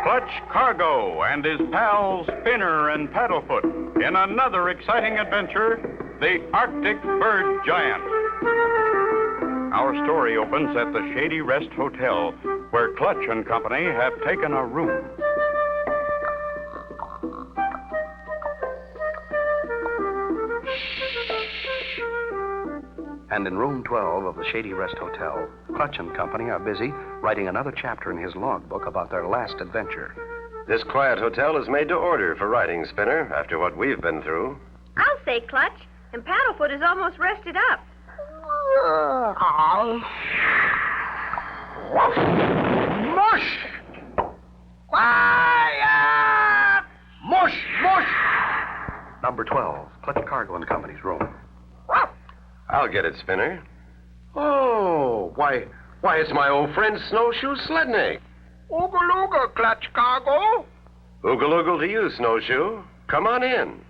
Clutch Cargo and his pals Spinner and Paddlefoot in another exciting adventure, the Arctic Bird Giant. Our story opens at the Shady Rest Hotel, where Clutch and Company have taken a room. And in room 12 of the Shady Rest Hotel, Clutch and Company are busy writing another chapter in his logbook about their last adventure. This quiet hotel is made to order for riding, Spinner, after what we've been through. I'll say, Clutch, and Paddlefoot is almost rested up. Mush! Quiet! Mush, mush! Number 12, Clutch Cargo and Company's room. I'll get it, Spinner. Oh, why, it's my old friend Snowshoe Slednik. Oogle oogle, Clutch Cargo. Oogle oogle to you, Snowshoe. Come on in.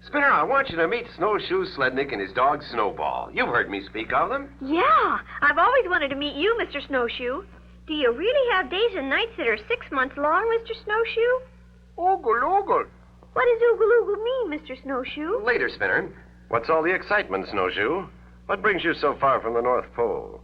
Spinner, I want you to meet Snowshoe Slednik and his dog Snowball. You've heard me speak of them. Yeah, I've always wanted to meet you, Mr. Snowshoe. Do you really have days and nights that are 6 months long, Mr. Snowshoe? Oogle oogle. What does oogle oogle mean, Mr. Snowshoe? Later, Spinner. What's all the excitement, Snowshoe? What brings you so far from the North Pole?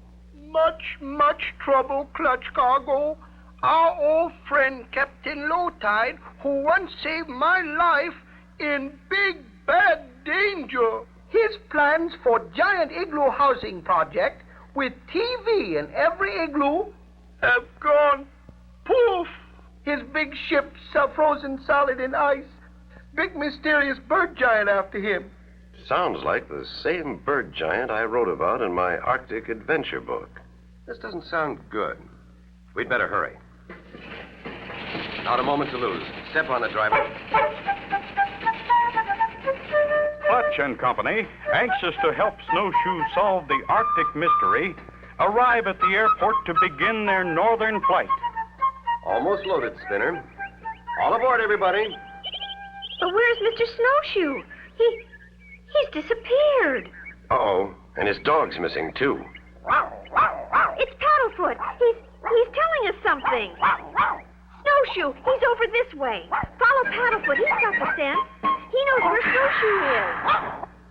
Much trouble, Clutch Cargo. Our old friend Captain Lowtide, who once saved my life, in big, bad danger. His plans for giant igloo housing project with TV in every igloo have gone poof. His big ship's frozen solid in ice. Big mysterious bird giant after him. Sounds like the same bird giant I wrote about in my Arctic adventure book. This doesn't sound good. We'd better hurry. Not a moment to lose. Step on it, driver. Clutch and Company, anxious to help Snowshoe solve the Arctic mystery, arrive at the airport to begin their northern flight. Almost loaded, Spinner. All aboard, everybody. But where's Mr. Snowshoe? He's disappeared. Uh-oh, and his dog's missing, too. It's Paddlefoot. He's telling us something. Snowshoe, he's over this way. Follow Paddlefoot. He's got the scent. He knows where Snowshoe is.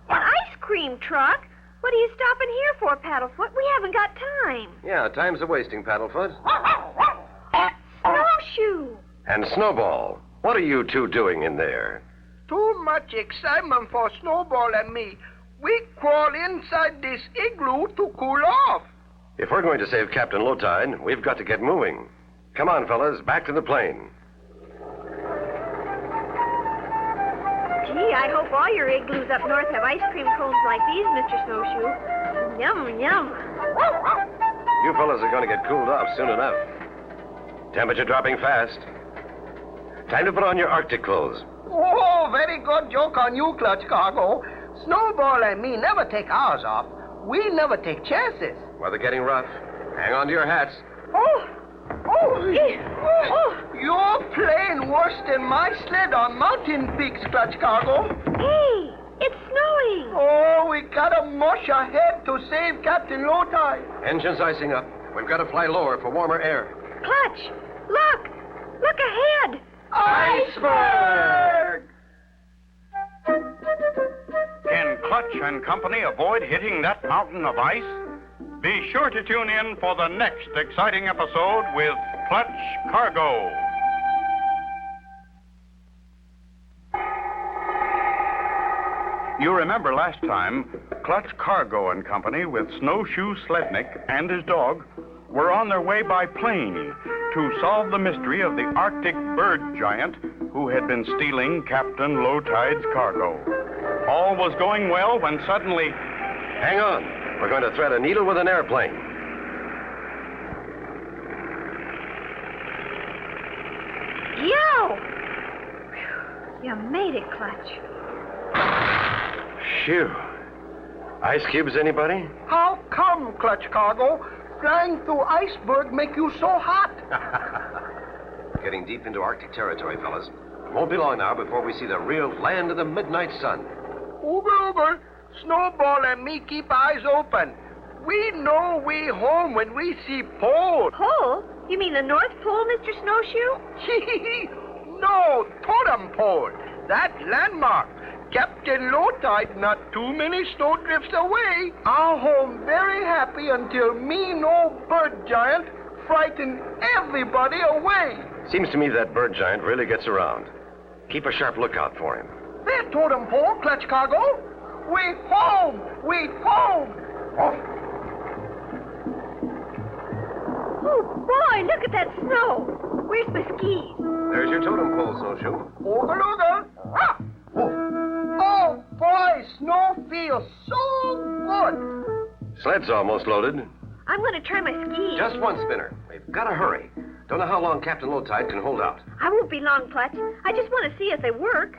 An ice cream truck? What are you stopping here for, Paddlefoot? We haven't got time. Yeah, time's a-wasting, Paddlefoot. Snowshoe. And Snowball, what are you two doing in there? Too much excitement for Snowball and me. We crawl inside this igloo to cool off. If we're going to save Captain Lowtide, we've got to get moving. Come on, fellas, back to the plane. Gee, I hope all your igloos up north have ice cream cones like these, Mr. Snowshoe. Yum, yum. You fellas are going to get cooled off soon enough. Temperature dropping fast. Time to put on your Arctic clothes. Oh, very good joke on you, Clutch Cargo. Snowball and me never take ours off. We never take chances. Weather getting rough. Hang on to your hats. Oh, you're playing worse than my sled on mountain peaks, Clutch Cargo. Hey, it's snowing. Oh, we gotta mush ahead to save Captain Lowtide. Engines icing up. We've got to fly lower for warmer air. Clutch, look. Look ahead. Iceberg! Can Clutch and Company avoid hitting that mountain of ice? Be sure to tune in for the next exciting episode with Clutch Cargo. You remember last time, Clutch Cargo and Company with Snowshoe Slednik and his dog were on their way by plane to solve the mystery of the Arctic bird giant who had been stealing Captain Lowtide's cargo. All was going well when suddenly... Hang on. We're going to thread a needle with an airplane. Yo! You made it, Clutch. Phew. Ice cubes, anybody? How come, Clutch Cargo? Flying through iceberg make you so hot? Getting deep into Arctic territory, fellas. Won't be long now before we see the real land of the midnight sun. Oogle, oogle. Snowball and me keep eyes open. We know we home when we see pole. Pole? You mean the North Pole, Mr. Snowshoe? No, totem pole. That landmark. Captain Low Tide not too many snowdrifts away. Our home very happy until mean old bird giant frighten everybody away. Seems to me that bird giant really gets around. Keep a sharp lookout for him. There, totem pole, clutch cargo. We home! We home! Oh, boy, look at that snow. Where's my skis? There's your totem pole, Snowshoe. Ooga looga. Ah! Oh, boy, snow feels so good. Sled's almost loaded. I'm going to try my skis. Just one spinner. We've got to hurry. Don't know how long Captain Low Tide can hold out. I won't be long, Clutch. I just want to see if they work.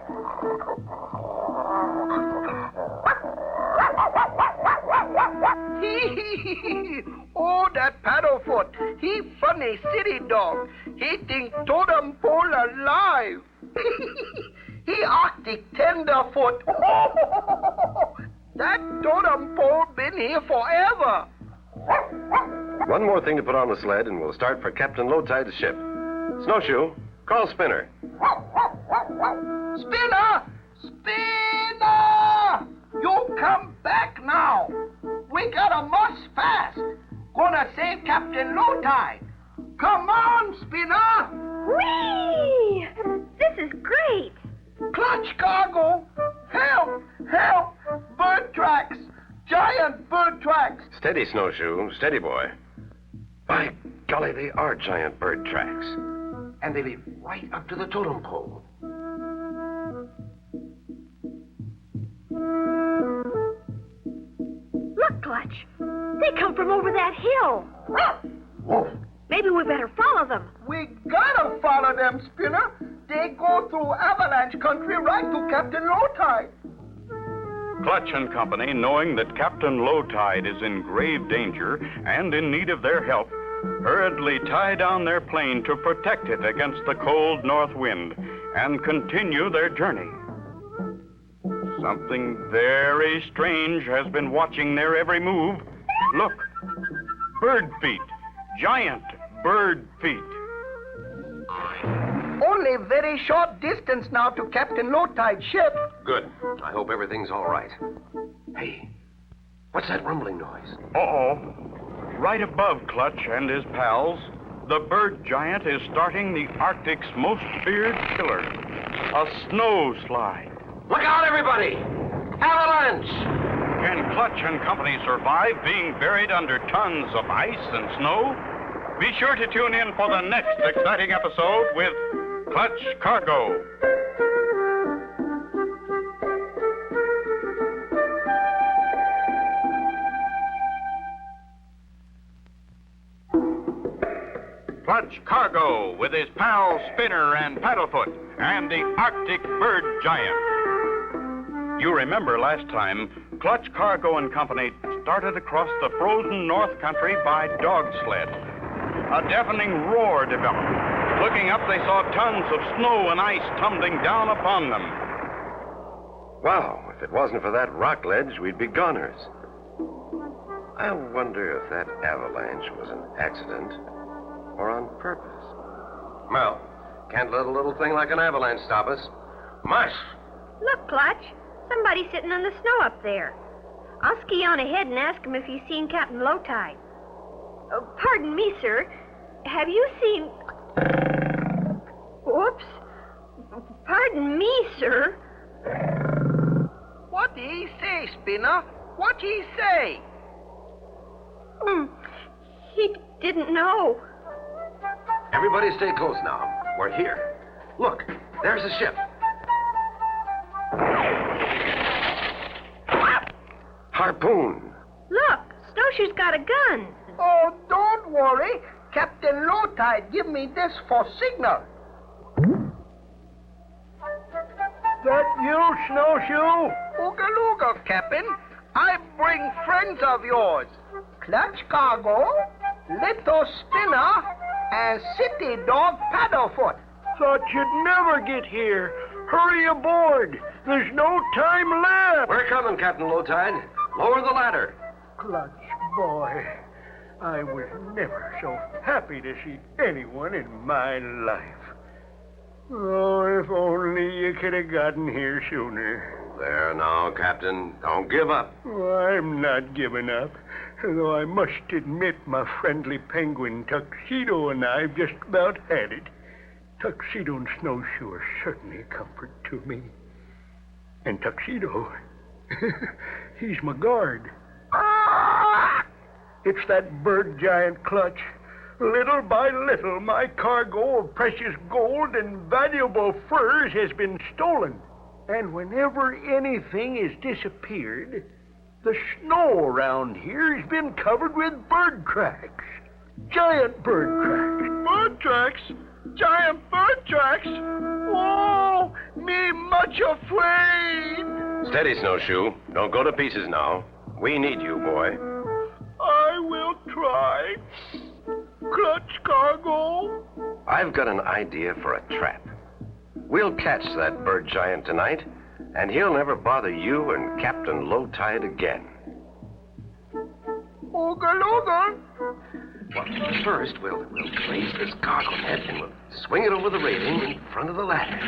Oh, that paddlefoot. He funny city dog. He think totem pole alive. He Arctic tenderfoot. That totem pole been here forever. One more thing to put on the sled, and we'll start for Captain Low Tide's ship. Snowshoe, call Spinner. Spinner! Spinner! You come back now. We got a muss fast. Gonna save Captain Low Tide. Come on, Spinner! Whee! This is great. Clutch cargo! Help! Help! Bird tracks! Giant bird tracks! Steady, Snowshoe. Steady, boy. By golly, they are giant bird tracks. And they lead right up to the totem pole. Look, Clutch. They come from over that hill. Woof. Maybe we better follow them. We gotta follow them, Spinner. They go through avalanche country right to Captain Low Tide. Clutch and Company, knowing that Captain Low Tide is in grave danger and in need of their help, hurriedly tie down their plane to protect it against the cold north wind and continue their journey. Something very strange has been watching their every move. Look, bird feet, giant bird feet. Only very short distance now to Captain Low Tide's ship. Good. I hope everything's all right. Hey, what's that rumbling noise? Uh-oh. Right above Clutch and his pals, the bird giant is starting the Arctic's most feared killer, a snow slide. Look out, everybody! Avalanche! Can Clutch and Company survive being buried under tons of ice and snow? Be sure to tune in for the next exciting episode with Clutch Cargo. Clutch Cargo with his pals Spinner and Paddlefoot and the Arctic Bird Giant. You remember last time, Clutch Cargo and Company started across the frozen North Country by dog sled. A deafening roar developed. Looking up, they saw tons of snow and ice tumbling down upon them. Wow, if it wasn't for that rock ledge, we'd be goners. I wonder if that avalanche was an accident or on purpose. Well, can't let a little thing like an avalanche stop us. Mush! Look, Clutch. Somebody's sitting on the snow up there. I'll ski on ahead and ask him if he's seen Captain Low Tide. Pardon me, sir. Have you seen... Whoops. Pardon me, sir. What did he say, Spinner? What did he say? He didn't know. Everybody stay close now. We're here. Look, there's the ship. Harpoon. Look, Snowshoe's got a gun. Oh, don't worry. Captain Low Tide give me this for signal. That you, Snowshoe? Ooga looga, Captain. I bring friends of yours. Clutch Cargo, Little Spinner, and City Dog Paddlefoot. Thought you'd never get here. Hurry aboard. There's no time left. We're coming, Captain Low Tide. Lower the ladder. Clutch boy, I was never so happy to see anyone in my life. Oh, if only you could have gotten here sooner. There now, Captain. Don't give up. Oh, I'm not giving up, though I must admit my friendly penguin Tuxedo and I've just about had it. Tuxedo and Snowshoe are certainly a comfort to me. And Tuxedo, he's my guard. It's that bird giant Clutch. Little by little, my cargo of precious gold and valuable furs has been stolen. And whenever anything has disappeared, the snow around here has been covered with bird tracks. Giant bird tracks. Bird tracks? Giant bird tracks? Oh, me much afraid. Steady, Snowshoe. Don't go to pieces now. We need you, boy. I will try. Clutch cargo. I've got an idea for a trap. We'll catch that bird giant tonight, and he'll never bother you and Captain Low Tide again. Ooga looga. Well, first, we'll raise this cargo net and we'll swing it over the railing in front of the ladder.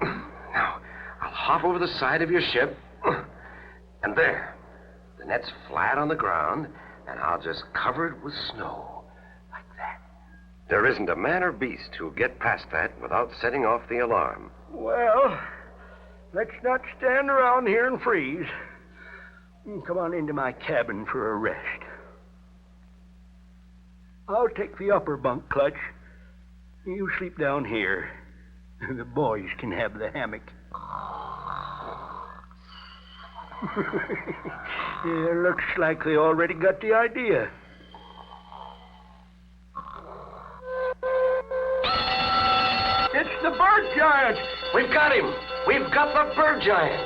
Now, I'll hop over the side of your ship, and there. The net's flat on the ground, and I'll just cover it with snow, like that. There isn't a man or beast who'll get past that without setting off the alarm. Well, let's not stand around here and freeze. Come on into my cabin for a rest. I'll take the upper bunk, Clutch. You sleep down here. The boys can have the hammock. Yeah, looks like they already got the idea. It's the bird giant! We've got him! We've got the bird giant!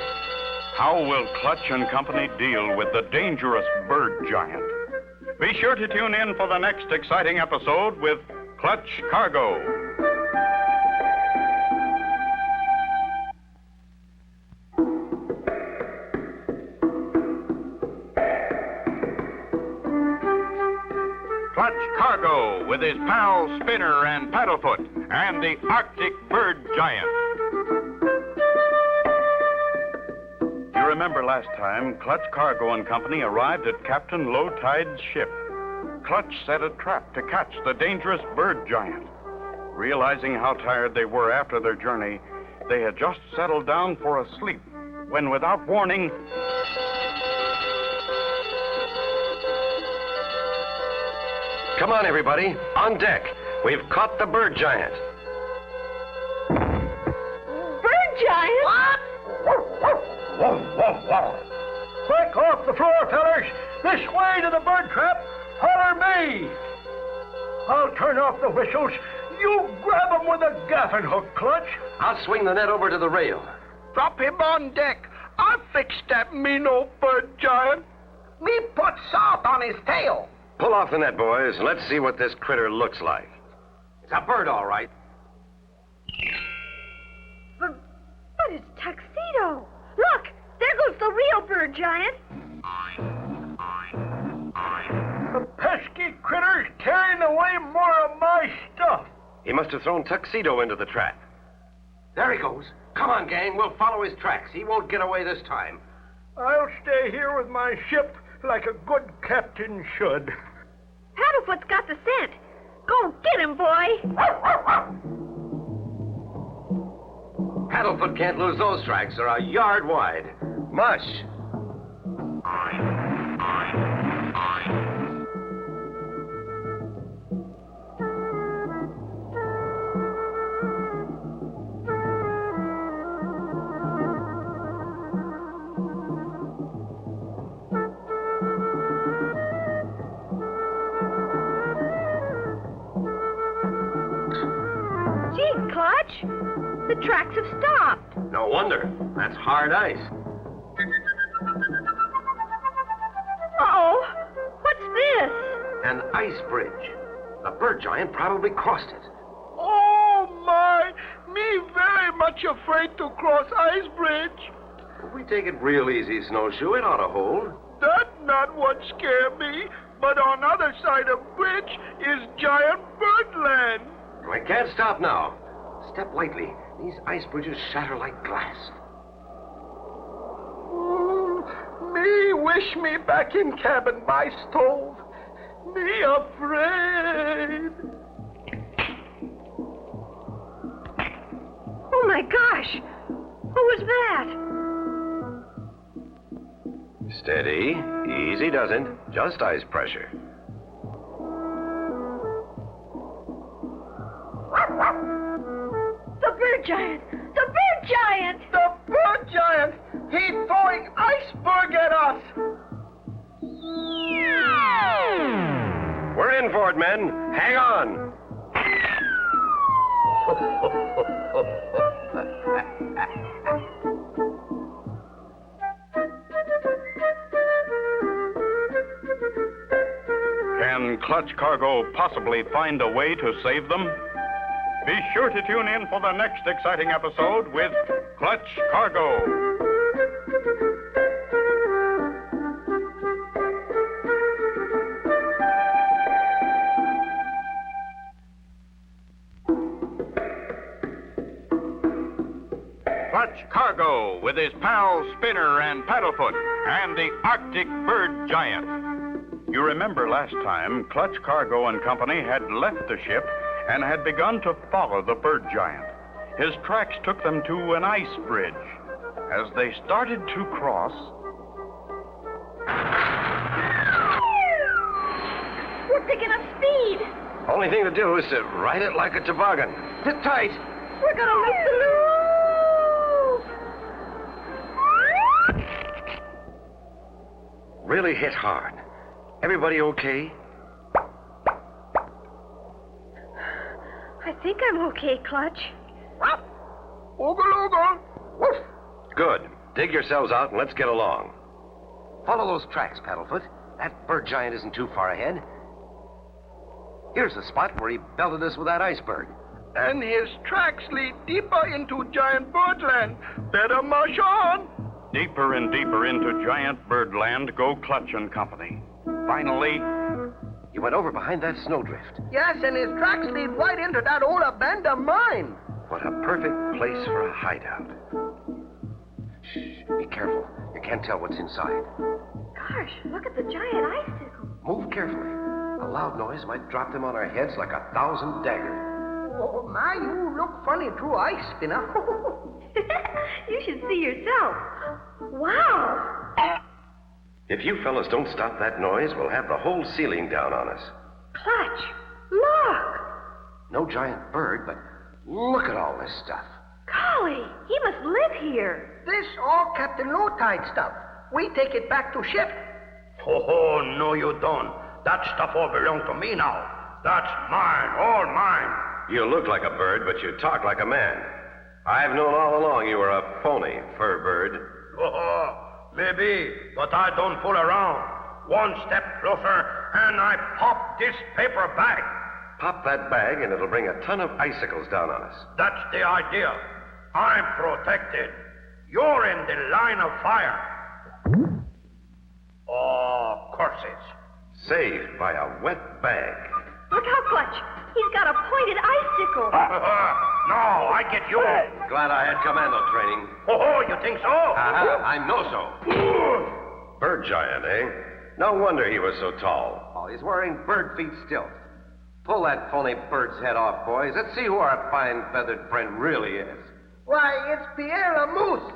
How will Clutch and Company deal with the dangerous bird giant? Be sure to tune in for the next exciting episode with Clutch Cargo. Clutch Cargo with his pals Spinner and Paddlefoot and the Arctic Bird Giant. You remember last time, Clutch Cargo and Company arrived at Captain Low Tide's ship. Clutch set a trap to catch the dangerous bird giant. Realizing how tired they were after their journey, they had just settled down for a sleep when, without warning, Come on, everybody. On deck. We've caught the bird giant. Bird giant? Quick, off the floor, fellers! This way to the bird trap! Holler me! I'll turn off the whistles. You grab 'em with a gaffin hook, Clutch. I'll swing the net over to the rail. Drop him on deck. I'll fix that mean old bird giant. Me put salt on his tail. Pull off the net, boys, and let's see what this critter looks like. It's a bird, all right. But it's Tuxedo. Look, there goes the real bird giant. The pesky critter's carrying away more of my stuff. He must have thrown Tuxedo into the trap. There he goes. Come on, gang. We'll follow his tracks. He won't get away this time. I'll stay here with my ship like a good captain should. Paddlefoot's got the scent. Go get him, boy. Paddlefoot can't lose those tracks. They're a yard wide. Mush. Gee, Clutch, the tracks have stopped. No wonder. That's hard ice. Uh-oh, what's this? An ice bridge. The bird giant probably crossed it. Oh, my. Me very much afraid to cross ice bridge. If we take it real easy, Snowshoe, it ought to hold. That's not what scared me. But on other side of bridge is giant birdland. I can't stop now. Step lightly. These ice bridges shatter like glass. Me wish me back in cabin by stove. Me afraid. Oh, my gosh. Who was that? Steady. Easy doesn't. Just ice pressure. The bird giant! The bird giant! The bird giant! He's throwing iceberg at us! We're in for it, men. Hang on. Can Clutch Cargo possibly find a way to save them? Be sure to tune in for the next exciting episode with Clutch Cargo. Clutch Cargo with his pals Spinner and Paddlefoot and the Arctic Bird Giant. You remember last time, Clutch Cargo and Company had left the ship and had begun to follow the bird giant. His tracks took them to an ice bridge. As they started to cross... We're picking up speed. Only thing to do is to ride it like a toboggan. Sit tight. We're gonna lose the loop. Really hit hard. Everybody okay? I think I'm okay, Clutch. Ogle, ogle. Woof. Good. Dig yourselves out and let's get along. Follow those tracks, Paddlefoot. That bird giant isn't too far ahead. Here's the spot where he belted us with that iceberg. And his tracks lead deeper into giant birdland. Better mush on. Deeper and deeper into giant birdland go Clutch and Company. Finally, He went over behind that snowdrift. Yes, and his tracks lead right into that old abandoned mine. What a perfect place for a hideout. Shh, be careful. You can't tell what's inside. Gosh, look at the giant icicle. Move carefully. A loud noise might drop them on our heads like 1,000 daggers. Oh, my, you look funny through ice, Spinner. You should see yourself. Wow. If you fellas don't stop that noise, we'll have the whole ceiling down on us. Clutch, look. No giant bird, but look at all this stuff. Golly, he must live here. This all Captain Low-Tide stuff. We take it back to ship. Oh, no, you don't. That stuff all belongs to me now. That's mine, all mine. You look like a bird, but you talk like a man. I've known all along you were a phony, fur bird. Oh, maybe, but I don't fool around. One step closer, and I pop this paper bag. Pop that bag, and it'll bring a ton of icicles down on us. That's the idea. I'm protected. You're in the line of fire. Oh, curses. Saved by a wet bag. Look out, Clutch. He's got a pointed icicle. No, I get you. Glad I had commando training. Oh, you think so? I know so. Bird giant, eh? No wonder he was so tall. Oh, he's wearing bird feet still. Pull that phony bird's head off, boys. Let's see who our fine feathered friend really is. Why, it's Pierre the Moose.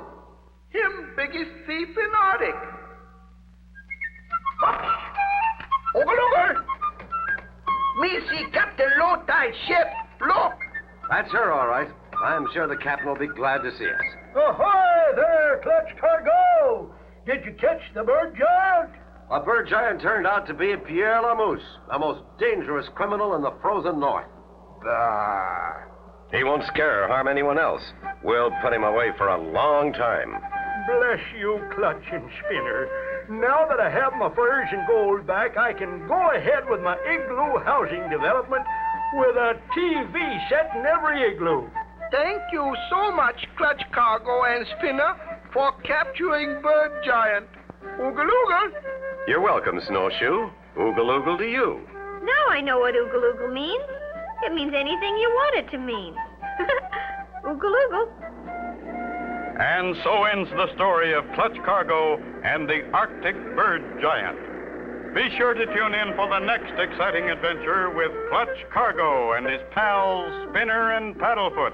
Him biggest thief in Arctic. Over. Me see Captain Low-Tide ship. Look. That's her, all right. I'm sure the captain will be glad to see us. Ahoy there, Clutch Cargo. Did you catch the bird giant? A bird giant turned out to be Pierre Lamousse, the most dangerous criminal in the frozen north. Bah. He won't scare or harm anyone else. We'll put him away for a long time. Bless you, Clutch and Spinner. Now that I have my furs and gold back, I can go ahead with my igloo housing development with a TV set in every igloo. Thank you so much, Clutch Cargo and Spinner, for capturing Bird Giant. Ooga-looga. You're welcome, Snowshoe. Oogle oogle to you. Now I know what oogle oogle means. It means anything you want it to mean. Oogle oogle. And so ends the story of Clutch Cargo and the Arctic bird giant. Be sure to tune in for the next exciting adventure with Clutch Cargo and his pals Spinner and Paddlefoot.